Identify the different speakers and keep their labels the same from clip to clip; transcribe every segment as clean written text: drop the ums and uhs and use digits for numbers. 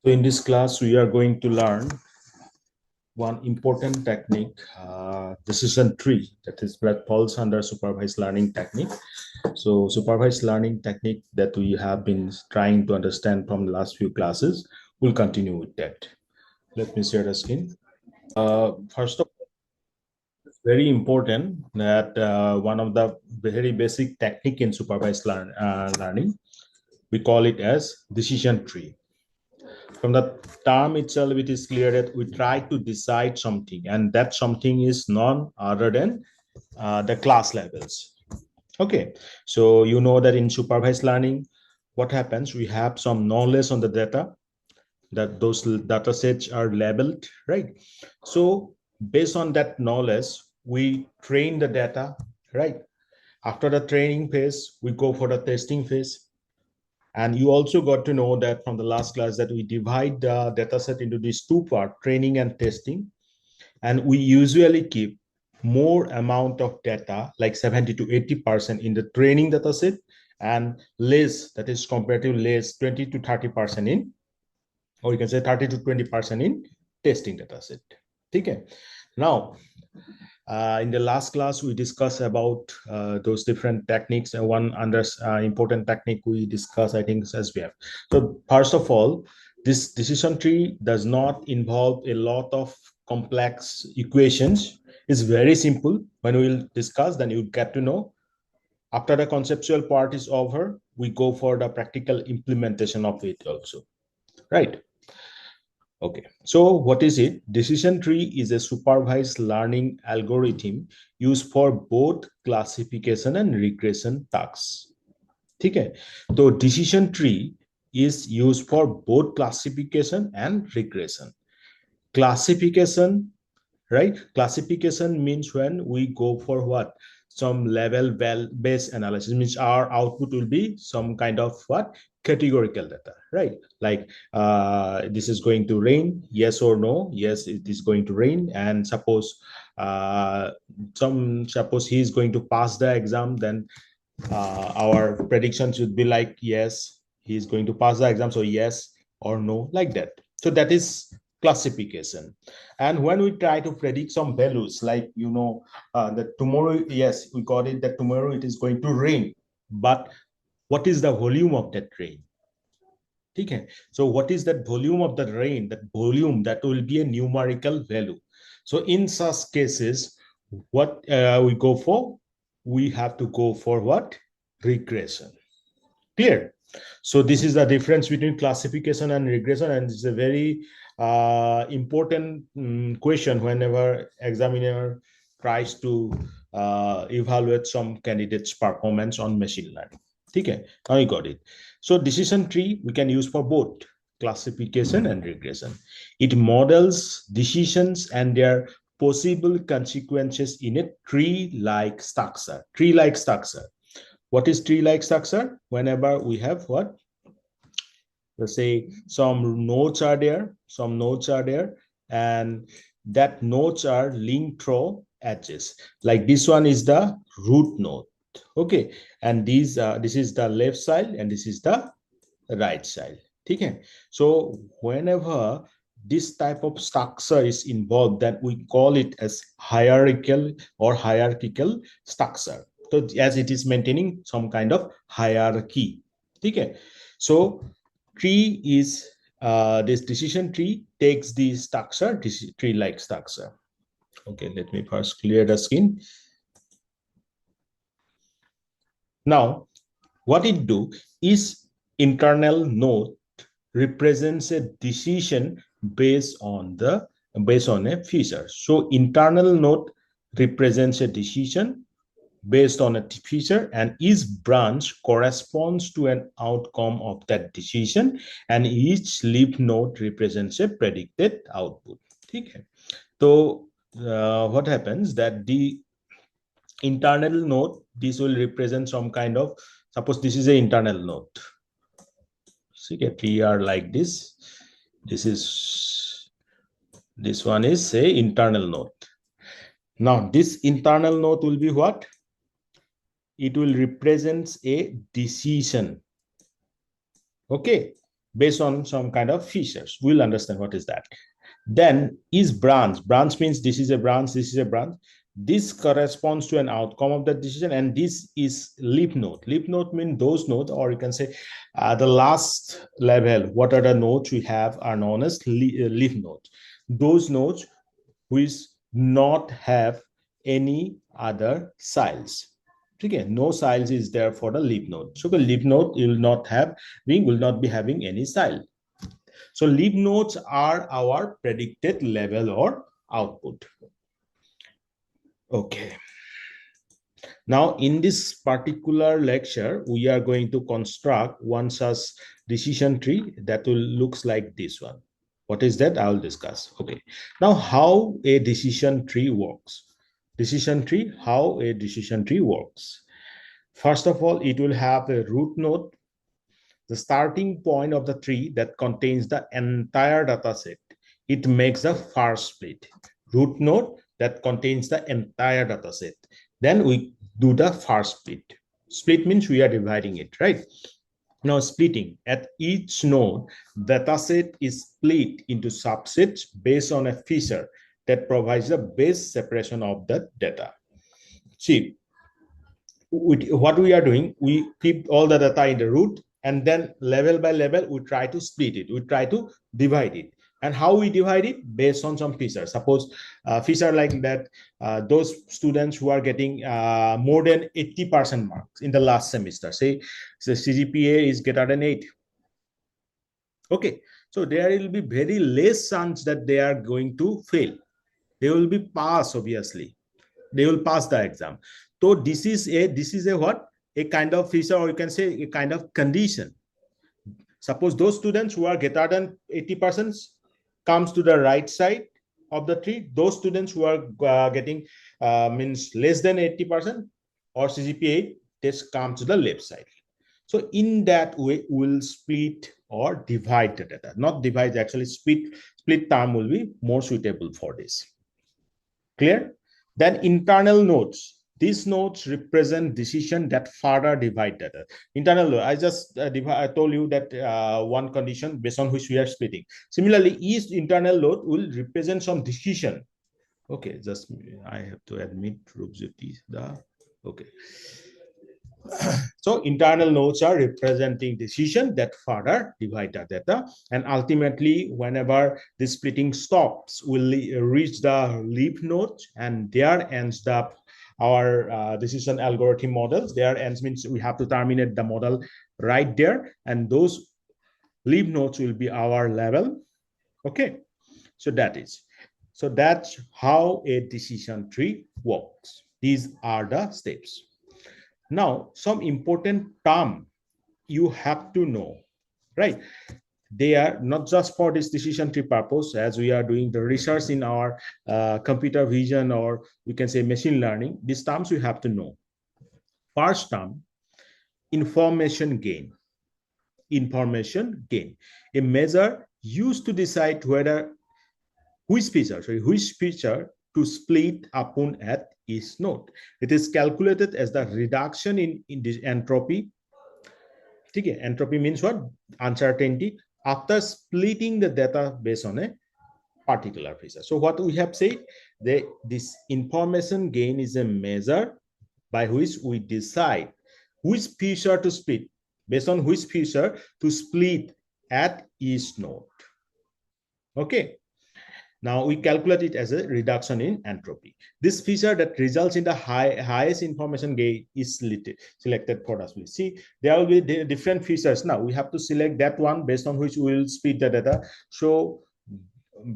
Speaker 1: So in this class, we are going to learn one important technique, decision tree, that falls under supervised learning technique. So supervised learning technique that we have been trying to understand from the last few classes, we'll continue with that. Let me share the screen. First of all, it's very important that one of the very basic technique in supervised learning, we call it as decision tree. From the term itself, it is clear that we try to decide something, and that something is none other than the class levels. Okay, so you know that in supervised learning, what happens? We have some knowledge on the data, that those data sets are labeled, right? So based on that knowledge, we train the data, right? After the training phase, we go for the testing phase. And you also got to know that from the last class that we divide the data set into these two parts, training and testing. And we usually keep more amount of data, like 70 to 80% in the training data set, and less, that is comparatively less, 20 to 30% in, or you can say 30 to 20% in testing data set. Okay. Now, in the last class, we discussed about those different techniques, and one important technique we discussed, I think, is SVF. So first of all, this decision tree does not involve a lot of complex equations. It's very simple. When we'll discuss, then you get to know. After the conceptual part is over, we go for the practical implementation of it also, right? Okay, so what is it? Decision tree is a supervised learning algorithm used for both classification and regression tasks. Okay, so decision tree is used for both classification and regression. Classification, right? Classification means when we go for what? Some level based analysis, means our output will be some kind of what? Categorical data, right? Like this is going to rain, yes or no. Yes, it is going to rain. And suppose suppose he is going to pass the exam, then our prediction should be like, yes, he is going to pass the exam, so yes or no, like that. So that is classification. And when we try to predict some values, like that tomorrow, yes, we got it that tomorrow it is going to rain, but what is the volume of that rain? Okay, so what is that volume of the rain? That volume, that will be a numerical value. So in such cases, what we go for? We have to go for what? Regression. Clear? So this is the difference between classification and regression, and it's a very important question whenever examiner tries to evaluate some candidate's performance on machine learning. Okay, now you got it. So decision tree we can use for both classification and regression. It models decisions and their possible consequences in a tree-like structure. Tree-like structure. What is tree-like structure? Whenever we have what? Let's say some nodes are there, and that nodes are linked through edges. Like this one is the root node. Okay, and this is the left side, and this is the right side. Okay, so whenever this type of structure is involved, then we call it as hierarchical structure. So as it is maintaining some kind of hierarchy. Okay, so tree is this decision tree takes the structure, this tree-like structure. Okay, let me first clear the screen. Now, what it do is internal node represents a decision based on a feature. So internal node represents a decision based on a feature, and each branch corresponds to an outcome of that decision, and each leaf node represents a predicted output. Okay. So what happens that the internal node, this will represent some kind of, suppose this is an internal node. See, we are like this. This one is say internal node. Now this internal node will be what? It will represent a decision. Okay, based on some kind of features. We'll understand what is that. Then is branch. Branch means this is a branch, this is a branch. This corresponds to an outcome of that decision, and this is leaf node. Leaf node means those nodes, or you can say the last level, what are the nodes we have are known as leaf nodes. Those nodes which not have any other siles. Okay, no siles is there for the leaf node. So the leaf node will not be having any sile. So leaf nodes are our predicted level or output. Okay. Now, in this particular lecture, we are going to construct one such decision tree that will looks like this one. What is that? I will discuss. Okay. Now, how a decision tree works. Decision tree, how a decision tree works. First of all, it will have a root node, the starting point of the tree that contains the entire data set. It makes the first split. Root node that contains the entire data set. Then we do the first split. Split means we are dividing it, right? Now splitting, at each node, data set is split into subsets based on a feature that provides the best separation of the data. See, what we are doing, we keep all the data in the root, and then level by level, we try to split it. We try to divide it. And how we divide it? Based on some feature. Suppose feature like that, those students who are getting more than 80% marks in the last semester, say the CGPA is greater than 8. Okay, so there will be very less chance that they are going to fail. They will be pass, obviously. They will pass the exam. So this is a what? A kind of feature, or you can say a kind of condition. Suppose those students who are greater than 80% comes to the right side of the tree. Those students who are getting means less than 80% or CGPA, this comes to the left side. So in that way, we'll split or divide the data. Not divide, actually split term will be more suitable for this. Clear? Then internal nodes. These nodes represent decision that further divide data. Internal node, I just I told you that one condition based on which we are splitting. Similarly, each internal node will represent some decision. Okay, just I have to admit okay. So internal nodes are representing decision that further divide the data, and ultimately whenever the splitting stops, we'll reach the leaf node, and there ends up our decision algorithm models. There ends means we have to terminate the model right there, and those leaf nodes will be our level. Okay, so that's how a decision tree works. These are the steps. Now, some important term you have to know, right? They are not just for this decision tree purpose, as we are doing the research in our computer vision, or we can say machine learning. These terms you have to know. First term, information gain. Information gain, a measure used to decide which feature to split upon at each node. It is calculated as the reduction in this entropy. Okay, entropy means what? Uncertainty after splitting the data based on a particular feature. So what we have said, this information gain is a measure by which we decide which feature to split, based on which feature to split at each node. Okay. Now we calculate it as a reduction in entropy. This feature that results in the highest information gain is selected for us. We see there will be different features. Now we have to select that one based on which we will split the data. So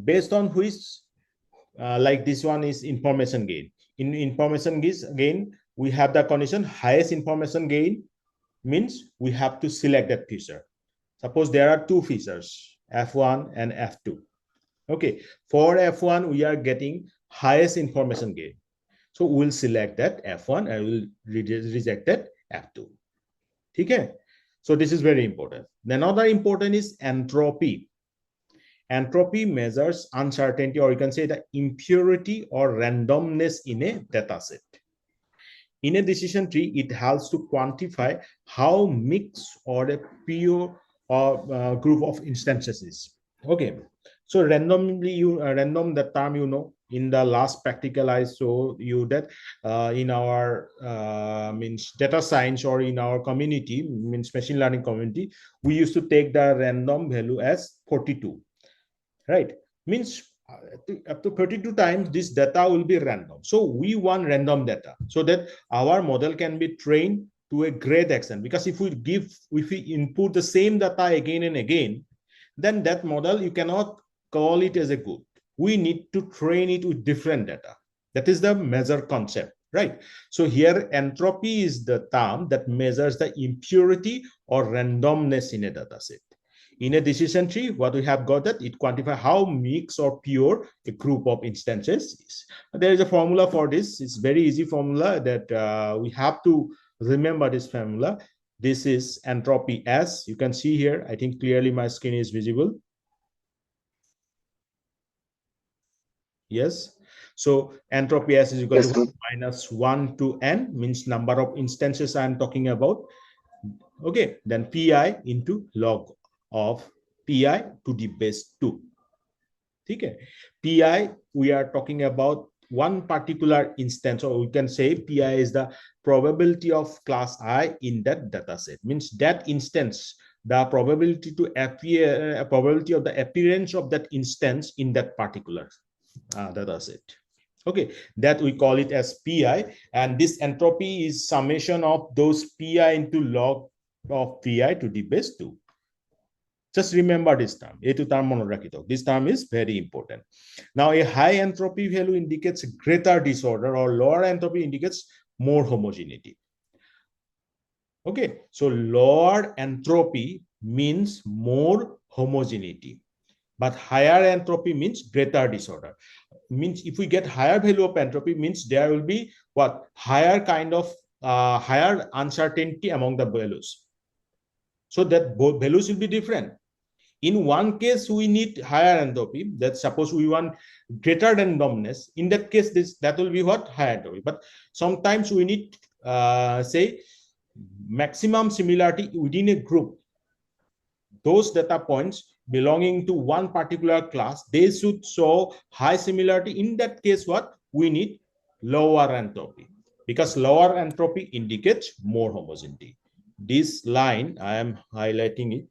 Speaker 1: based on which, like this one is information gain. In information gain, we have the condition highest information gain means we have to select that feature. Suppose there are two features, F1 and F2. Okay, for F1, we are getting highest information gain. So we'll select that F1 and we'll reject that F2. Okay, so this is very important. Another important is entropy. Entropy measures uncertainty, or you can say the impurity or randomness in a data set. In a decision tree, it helps to quantify how mixed or a pure or group of instances is. Okay, so randomly random, that term in the last practical I showed you that in our means data science, or in our community, means machine learning community, we used to take the random value as 42, right? Means up to 32 times this data will be random. So we want random data so that our model can be trained to a great extent, because if we input the same data again and again, then that model you cannot call it as a good. We need to train it with different data. That is the measure concept, right? So here entropy is the term that measures the impurity or randomness in a data set. In a decision tree, what we have got that it quantify how mixed or pure a group of instances is. There is a formula for this. It's very easy formula that we have to remember this formula. This is entropy S. You can see here, I think clearly my screen is visible. Yes. So entropy S is equal to minus 1 to n, means number of instances I'm talking about. Okay, then pi into log of pi to the base 2. Okay, pi, we are talking about one particular instance, or we can say pi is the probability of class I in that data set. Means that instance, the probability to appear, probability of the appearance of that instance in that particular data set. Okay, that we call it as pi, and this entropy is summation of those pi into log of pi to the base 2. Just remember this term, A2 term monorakito. This term is very important. Now, a high entropy value indicates greater disorder, or lower entropy indicates more homogeneity. Okay, so lower entropy means more homogeneity, but higher entropy means greater disorder. Means if we get higher value of entropy, means there will be what? Higher kind of higher uncertainty among the values. So that both values will be different. In one case, we need higher entropy. That suppose we want greater randomness. In that case, that will be what? Higher entropy. But sometimes we need, say, maximum similarity within a group. Those data points belonging to one particular class, they should show high similarity. In that case, what? We need lower entropy, because lower entropy indicates more homogeneity. This line, I am highlighting it.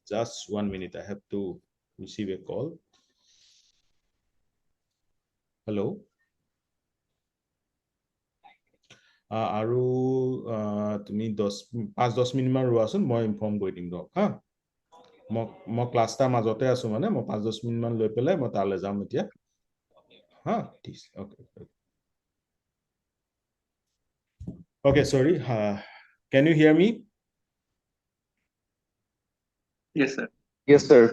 Speaker 1: Just 1 minute, I have to receive a call. Hello. আৰু তুমি 5-10 মিনিটমান ৰোৱাচোন, মই inform কৰি দিম দিয়ক হা। মই class এটাৰ মাজতে আছো, মানে মই 5-10 মিনিটমান লৈ পেলাই মই তালৈ যাম এতিয়া হা। ঠিক আছে, অ'কে অ'কে, সৰি, can you hear me?
Speaker 2: Yes, sir.
Speaker 3: Yes, sir.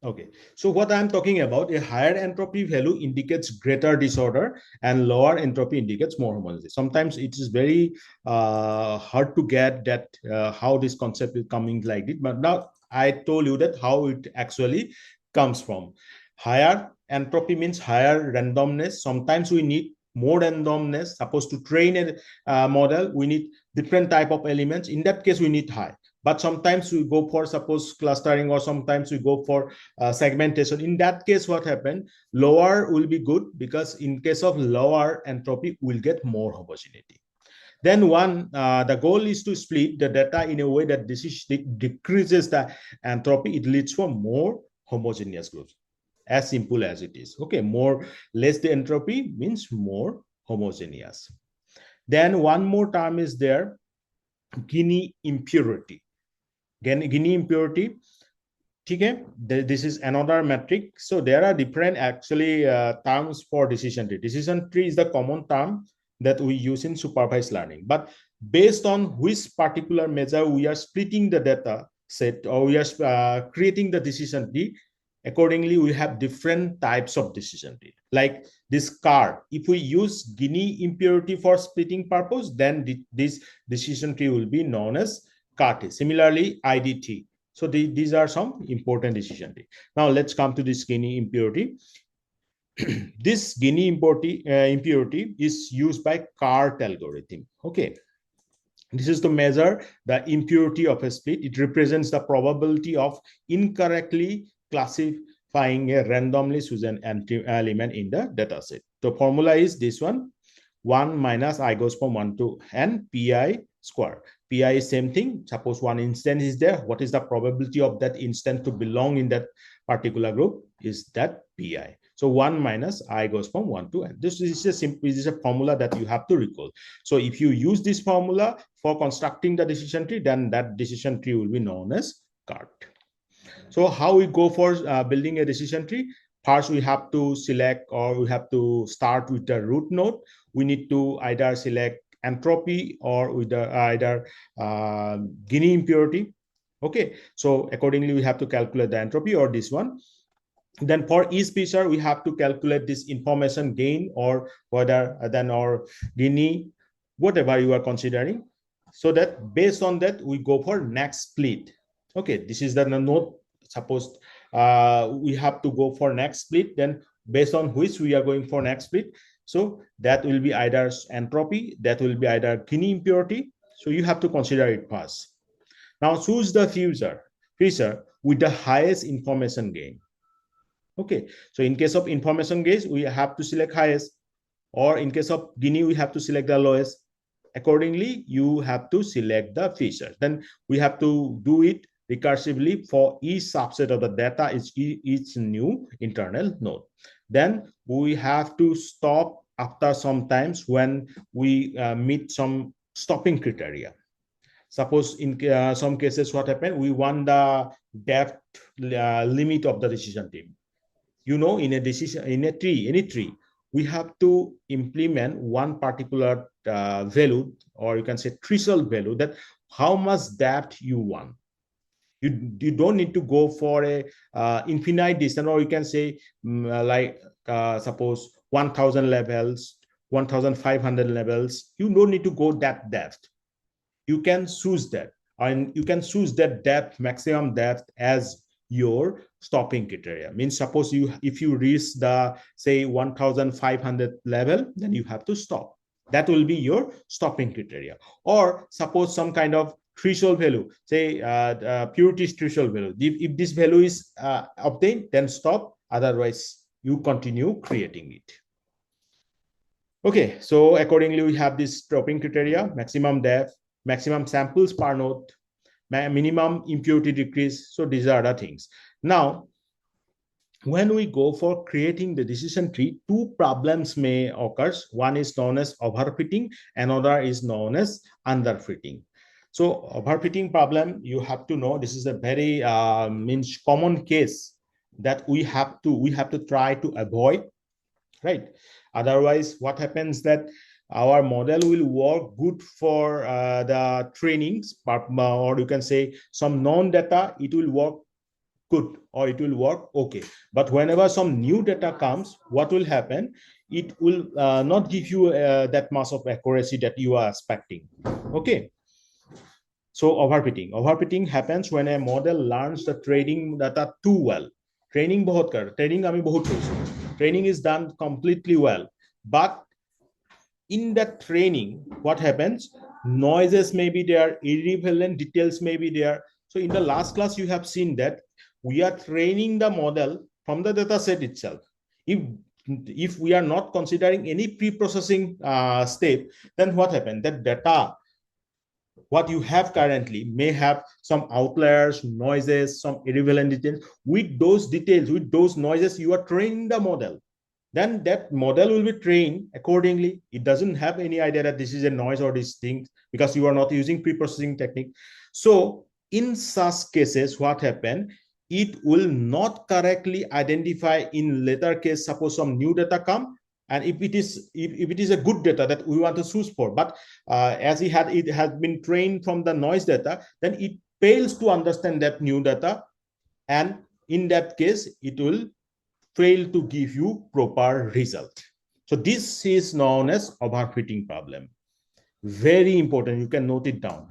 Speaker 1: Okay, so what I'm talking about, a higher entropy value indicates greater disorder and lower entropy indicates more homogeneity. Sometimes it is very hard to get that how this concept is coming like this, but now I told you that how it actually comes from. Higher entropy means higher randomness. Sometimes we need more randomness. Suppose to train a model, we need different type of elements. In that case, we need high. But sometimes we go for, suppose, clustering, or sometimes we go for segmentation. In that case, what happened? Lower will be good, because in case of lower entropy, we'll get more homogeneity. Then the goal is to split the data in a way that this decreases the entropy. It leads for more homogeneous groups. As simple as it is. Okay, less the entropy means more homogeneous. Then one more term is there, Gini impurity. Gini impurity. Okay, this is another metric. So there are different actually terms for decision tree. Decision tree is the common term that we use in supervised learning. But based on which particular measure we are splitting the data set, or we are creating the decision tree, accordingly we have different types of decision tree. Like this car, if we use Gini impurity for splitting purpose, then this decision tree will be known as car tree. Similarly, IDT. So these are some important decision tree. Now let's come to this Gini impurity. This Gini impurity is used by CART algorithm. Okay, This is to measure the impurity of a split. It represents the probability of incorrectly classifying a randomly chosen element in the data set. The formula is this one: 1 minus I goes from 1 to n pi square. Pi is same thing. Suppose one instance is there. What is the probability of that instance to belong in that particular group? Is that pi. So 1 minus I goes from 1 to n. This is a formula that you have to recall. So if you use this formula for constructing the decision tree, then that decision tree will be known as cart. So how we go for building a decision tree? First, we have to select, or we have to start with the root node. We need to either select entropy or with the either Gini impurity. Okay, so accordingly, we have to calculate the entropy or this one. Then for each feature, we have to calculate this information gain or whether then or Gini, whatever you are considering. So that based on that, we go for next split. Okay, this is the node. Suppose we have to go for next split, then based on which we are going for next split. So that will be either entropy, that will be either Gini impurity. So you have to consider it first. Now choose the feature with the highest information gain. Okay, so in case of information gain, we have to select highest, or in case of Gini, we have to select the lowest. Accordingly, you have to select the feature. Then we have to do it recursively for each subset of the data, each new internal node. Then we have to stop after some times when we meet some stopping criteria. Suppose in some cases, what happened? We want the depth limit of the decision tree. You know, in a decision, in a tree, any tree, we have to implement one particular value, or you can say threshold value, that how much depth you want. You don't need to go for a infinite distance, or you can say suppose 1000 levels, 1500 levels. You don't need to go that depth. You can choose that, and you can choose that depth, maximum depth, as your stopping criteria. Means suppose if you reach the say 1500 level, then you have to stop. That will be your stopping criteria. Or suppose some kind of threshold value, say purity threshold value. If this value is obtained, then stop. Otherwise, you continue creating it. Okay, so accordingly, we have this stopping criteria: maximum depth, maximum samples per node, minimum impurity decrease. So these are the things. Now, when we go for creating the decision tree, two problems may occur. One is known as overfitting, another is known as underfitting. So overfitting problem, you have to know, this is a very common case that we have to try to avoid, right? Otherwise, what happens that our model will work good for the trainings, or you can say some known data, it will work good, or it will work okay. But whenever some new data comes, what will happen? It will not give you that much of accuracy that you are expecting. Okay. So overfitting happens when a model learns the training data too well. Training training is done completely well, but in that training, what happens? Noises may be there, irrelevant details may be there. So in the last class, you have seen that we are training the model from the data set itself. If we are not considering any pre-processing step, then what happened? That data, what you have currently, may have some outliers, noises, some irrelevant details. With those details, with those noises, you are training the model. Then that model will be trained accordingly. It doesn't have any idea that this is a noise or this thing, because you are not using pre-processing technique. So in such cases, what happened? It will not correctly identify in later case. Suppose some new data come, and if it is a good data that we want to choose for, but as it has been trained from the noise data, then it fails to understand that new data, and in that case, it will fail to give you proper result. So this is known as overfitting problem. Very important. You can note it down.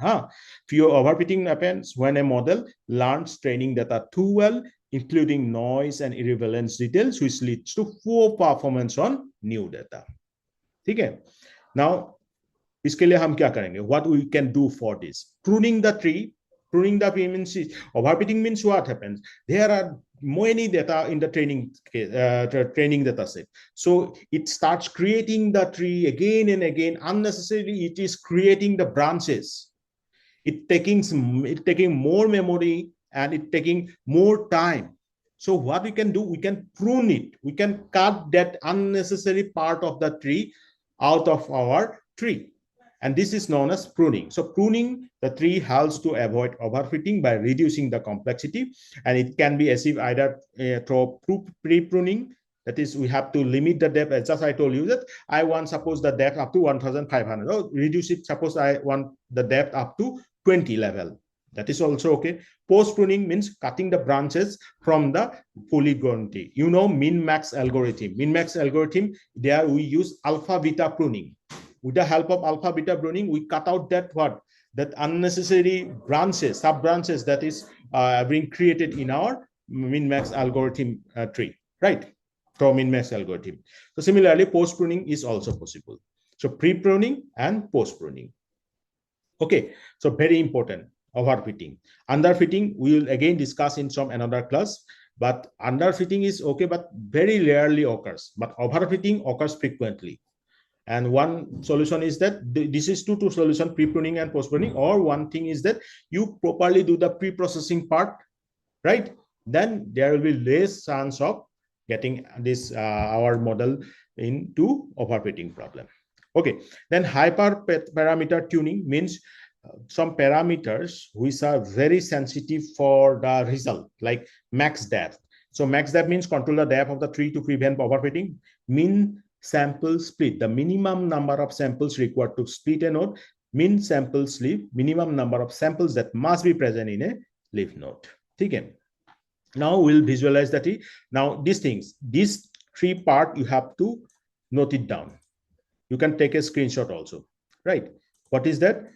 Speaker 1: Fear overfitting happens when a model learns training data too well, including noise and irrelevance details, which leads to poor performance on new data. Okay. Now, इसके लिए हम क्या करेंगे? What we can do for this? Pruning the tree. Pruning the tree means overfitting means what happens? There are many data in the training data set. So it starts creating the tree again and again. Unnecessarily, it is creating the branches. It taking more memory and it taking more time. So what we can do, we can prune it. We can cut that unnecessary part of the tree out of our tree. And this is known as pruning. So pruning the tree helps to avoid overfitting by reducing the complexity. And it can be achieved either through pre-pruning. That is, we have to limit the depth. As just I told you that I want, suppose the depth up to 1,500. Oh, reduce it. Suppose I want the depth up to 20 level. That is also okay. Post pruning means cutting the branches from the fully grown tree. You know, min-max algorithm. Min-max algorithm, there we use alpha-beta pruning. With the help of alpha-beta pruning, we cut out that unnecessary branches, sub-branches that is being created in our min-max algorithm tree, right? From min-max algorithm. So similarly, post pruning is also possible. So pre-pruning and post pruning. Okay, so very important, overfitting. Underfitting, we will again discuss in some another class, but underfitting is okay, but very rarely occurs. But overfitting occurs frequently. And one solution is that this is two solution, pre-pruning and post-pruning, or one thing is that you properly do the pre-processing part, right? Then there will be less chance of getting this our model into overfitting problem. Okay, then hyperparameter tuning means some parameters which are very sensitive for the result, like max depth. So max depth means control the depth of the tree to prevent overfitting. Min sample split, the minimum number of samples required to split a node. Min sample split, minimum number of samples that must be present in a leaf node. Okay. Now we'll visualize the tree. Now these things, this tree part, you have to note it down. You can take a screenshot also, right? What is that?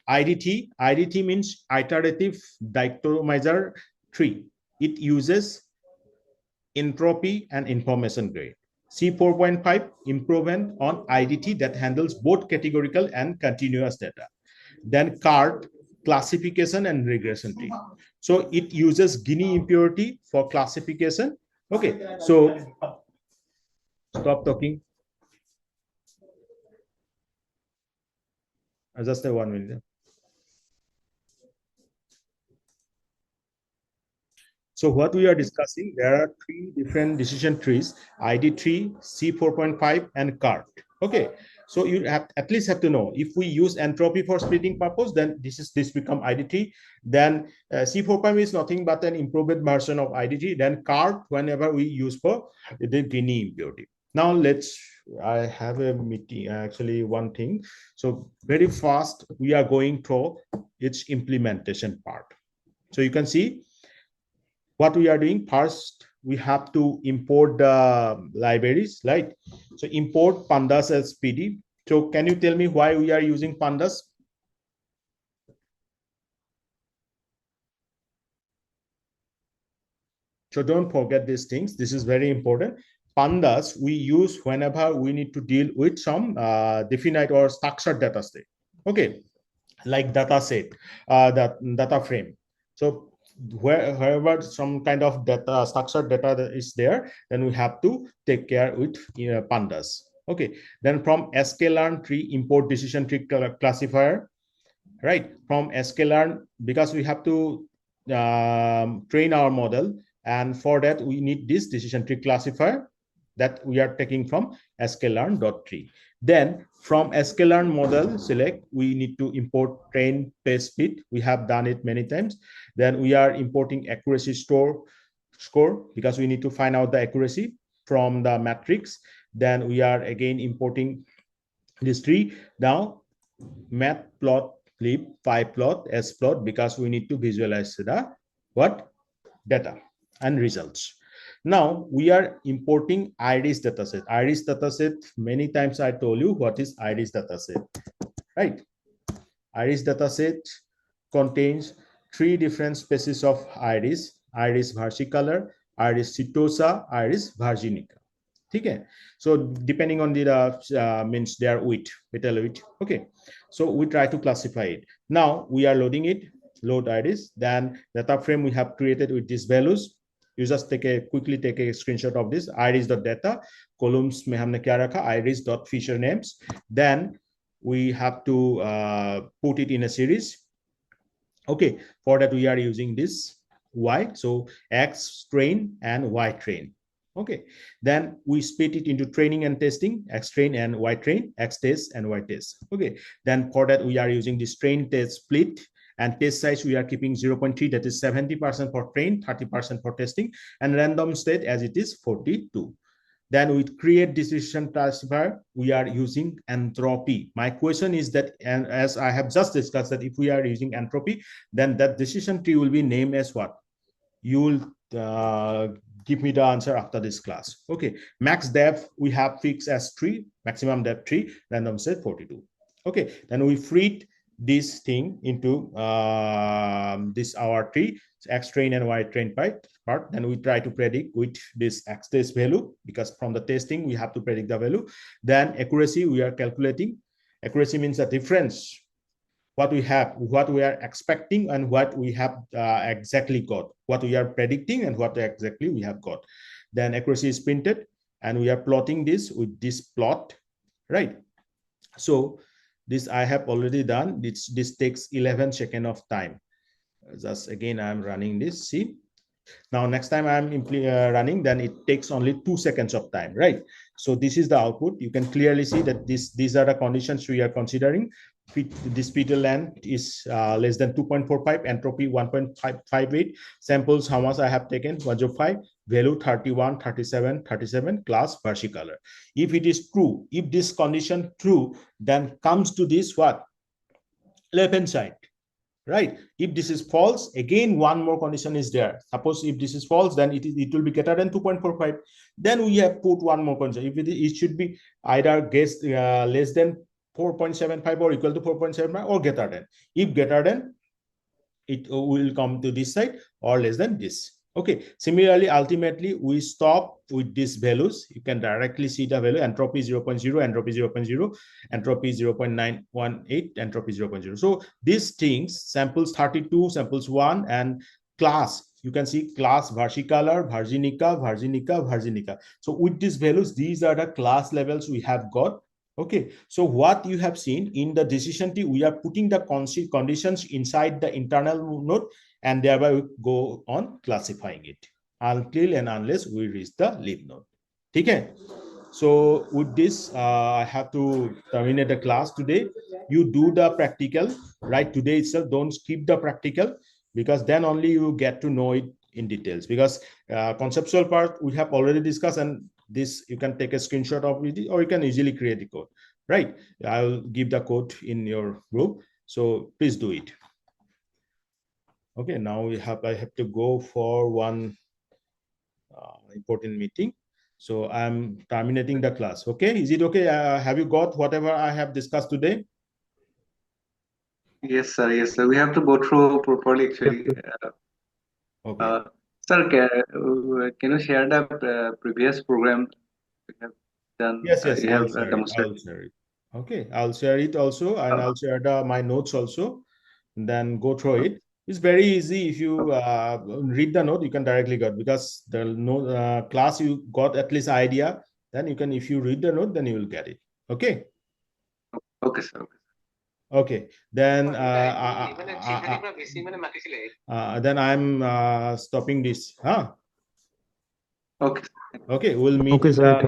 Speaker 1: IDT means Iterative Dichotomiser tree. It uses entropy and information grade. C4.5 improvement on IDT that handles both categorical and continuous data. Then CART, classification and regression tree. So it uses Gini impurity for classification. Okay, so stop talking. Just a 1 minute. So what we are discussing, there are three different decision trees: ID tree, C4.5, and CART. Okay, so you have at least have to know, if we use entropy for splitting purpose, then this become ID tree. Then C4.5 is nothing but an improved version of ID tree. Then CART, whenever we use for the Gini impurity. Now I have a meeting, actually one thing. So very fast, we are going through its implementation part. So you can see what we are doing. First, we have to import the libraries, right? So import pandas as PD. So can you tell me why we are using pandas? So don't forget these things. This is very important. Pandas we use whenever we need to deal with some definite or structured data set. Okay, like data set, that data frame. So wherever some kind of data, structured data is there, then we have to take care with pandas. Okay, then from sklearn tree, import decision tree classifier, right? From sklearn, because we have to train our model, and for that we need this decision tree classifier that we are taking from sklearn.tree. Then from sklearn model select, we need to import train pace speed. We have done it many times. Then we are importing accuracy score because we need to find out the accuracy from the matrix. Then we are again importing this tree. Now matplotlib, pyplot, splot, because we need to visualize the data and results. Now we are importing iris dataset. Iris dataset, many times I told you what is iris dataset, right? Iris dataset contains three different species of iris: iris versicolor, iris setosa, iris virginica. Okay, so depending on the means their weight, metal weight. Okay, so we try to classify it. Now we are loading it, load iris, then data frame we have created with these values. You just quickly take a screenshot of this iris.data, columns में हमने क्या रखा iris.feature names. Then we have to put it in a series. Okay, for that we are using this y, so x train and y train. Okay, then we split it into training and testing, x train and y train, x test and y test. Okay, then for that we are using this train test split, and test size we are keeping 0.3, that is 70% for train, 30% for testing, and random state as it is 42. Then we create decision classifier, we are using entropy. My question is that, and as I have just discussed, that if we are using entropy, then that decision tree will be named as what? You will give me the answer after this class. Okay, max depth we have fixed as 3, maximum depth 3, random set 42. Okay, then we freed this thing into this our tree, x train and y train part. Then we try to predict with this x test value, because from the testing we have to predict the value. Then accuracy we are calculating. Accuracy means the difference what we have, what we are expecting, and what we have exactly got, what we are predicting and what exactly we have got. Then accuracy is printed, and we are plotting this with this plot, right? So this I have already done. This takes 11 seconds of time. Just again I'm running this. See, now next time I'm running, then it takes only 2 seconds of time, right? So this is the output. You can clearly see that these are the conditions we are considering. This petal length is less than 2.45, entropy 1.58, samples how much I have taken 105, value 31, 37, 37, class versicolor. If it is true, if this condition true, then comes to this what? Left hand side, right? If this is false, again one more condition is there. Suppose if this is false, then it will be greater than 2.45. Then we have put one more condition. If it should be either less than 4.75 or equal to 4.75 or greater than. If greater than, it will come to this side, or less than this. Okay, similarly, ultimately we stop with these values. You can directly see the value: entropy 0.0, entropy 0.0, entropy 0.918, entropy 0.0. So these things, samples 32, samples 1, and class, you can see class versicolor, virginica, virginica, virginica. So with these values, these are the class levels we have got. Okay, so what you have seen in the decision tree, we are putting the conditions inside the internal node, and thereby we go on classifying it until and unless we reach the leaf node. Okay, so with this I have to terminate the class today. You do the practical right today itself. Don't skip the practical, because then only you get to know it in details. Because conceptual part we have already discussed, and this you can take a screenshot of it, or you can easily create the code, right? I'll give the code in your group, so please do it. Okay, now I have to go for one important meeting, so I'm terminating the class. Okay, is it okay? Have you got whatever I have discussed today?
Speaker 2: Yes, sir. Yes, sir. We have to go through properly, actually.
Speaker 1: Okay.
Speaker 2: Sir, can you share the previous program we have done?
Speaker 1: Yes,
Speaker 2: You
Speaker 1: I'll
Speaker 2: have
Speaker 1: share it.
Speaker 2: demonstrated.
Speaker 1: I'll share it. Okay, I'll share it also, and I'll share my notes also. And then go through it. It's very easy. If you read the note, you can directly get, because the note class you got at least idea. Then you can, if you read the note, then you will get it. Okay.
Speaker 2: Okay, sir.
Speaker 1: Okay. Then then I'm stopping this. Huh?
Speaker 2: Okay.
Speaker 1: Okay. We'll meet.
Speaker 3: Okay, sir.